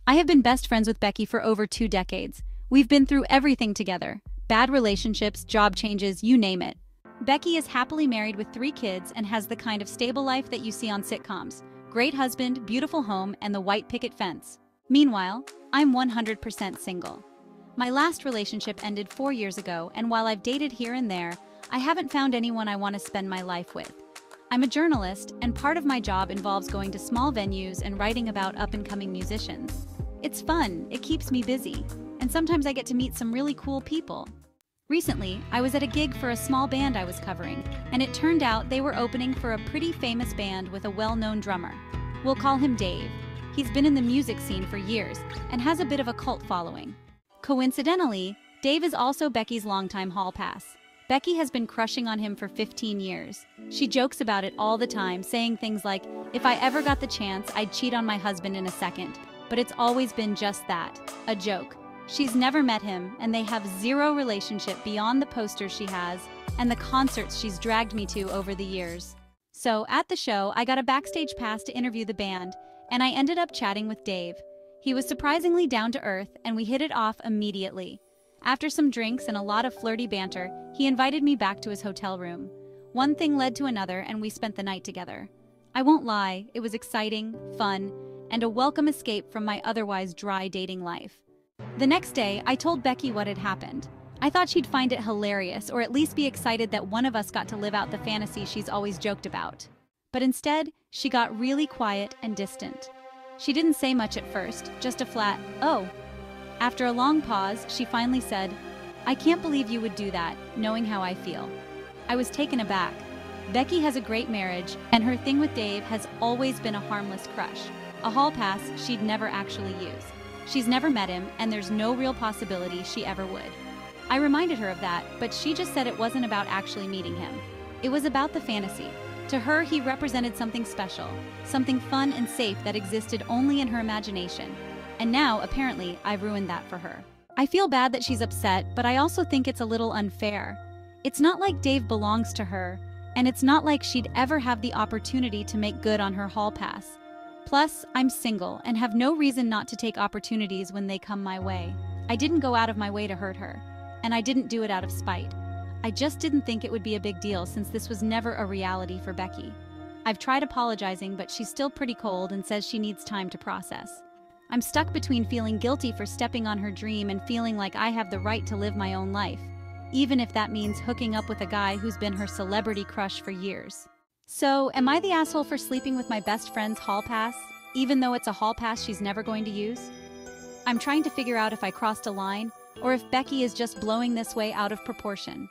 I have been best friends with Becky for over 2 decades. We've been through everything together. Bad relationships, job changes, you name it. Becky is happily married with 3 kids and has the kind of stable life that you see on sitcoms. Great husband, beautiful home, and the white picket fence. Meanwhile, I'm 100% single. My last relationship ended 4 years ago, and while I've dated here and there, I haven't found anyone I want to spend my life with. I'm a journalist, and part of my job involves going to small venues and writing about up-and-coming musicians. It's fun, it keeps me busy, and sometimes I get to meet some really cool people. Recently, I was at a gig for a small band I was covering, and it turned out they were opening for a pretty famous band with a well-known drummer. We'll call him Dave. He's been in the music scene for years and has a bit of a cult following. Coincidentally, Dave is also Becky's longtime hall pass. Becky has been crushing on him for 15 years. She jokes about it all the time, saying things like, "If I ever got the chance, I'd cheat on my husband in a second." But it's always been just that, a joke. She's never met him, and they have zero relationship beyond the posters she has and the concerts she's dragged me to over the years. So, at the show, I got a backstage pass to interview the band, and I ended up chatting with Dave. He was surprisingly down to earth, and we hit it off immediately. After some drinks and a lot of flirty banter, he invited me back to his hotel room. One thing led to another, and we spent the night together. I won't lie, it was exciting, fun, and a welcome escape from my otherwise dry dating life. The next day, I told Becky what had happened. I thought she'd find it hilarious, or at least be excited that one of us got to live out the fantasy she's always joked about. But instead, she got really quiet and distant. She didn't say much at first, just a flat, "Oh." After a long pause, she finally said, "I can't believe you would do that, knowing how I feel." I was taken aback. Becky has a great marriage, and her thing with Dave has always been a harmless crush, a hall pass she'd never actually use. She's never met him, and there's no real possibility she ever would. I reminded her of that, but she just said it wasn't about actually meeting him. It was about the fantasy. To her, he represented something special, something fun and safe that existed only in her imagination. And now, apparently, I've ruined that for her. I feel bad that she's upset, but I also think it's a little unfair. It's not like Dave belongs to her, and it's not like she'd ever have the opportunity to make good on her hall pass. Plus, I'm single and have no reason not to take opportunities when they come my way. I didn't go out of my way to hurt her, and I didn't do it out of spite. I just didn't think it would be a big deal since this was never a reality for Becky. I've tried apologizing, but she's still pretty cold and says she needs time to process. I'm stuck between feeling guilty for stepping on her dream and feeling like I have the right to live my own life, even if that means hooking up with a guy who's been her celebrity crush for years. So, am I the asshole for sleeping with my best friend's hall pass, even though it's a hall pass she's never going to use? I'm trying to figure out if I crossed a line, or if Becky is just blowing this way out of proportion.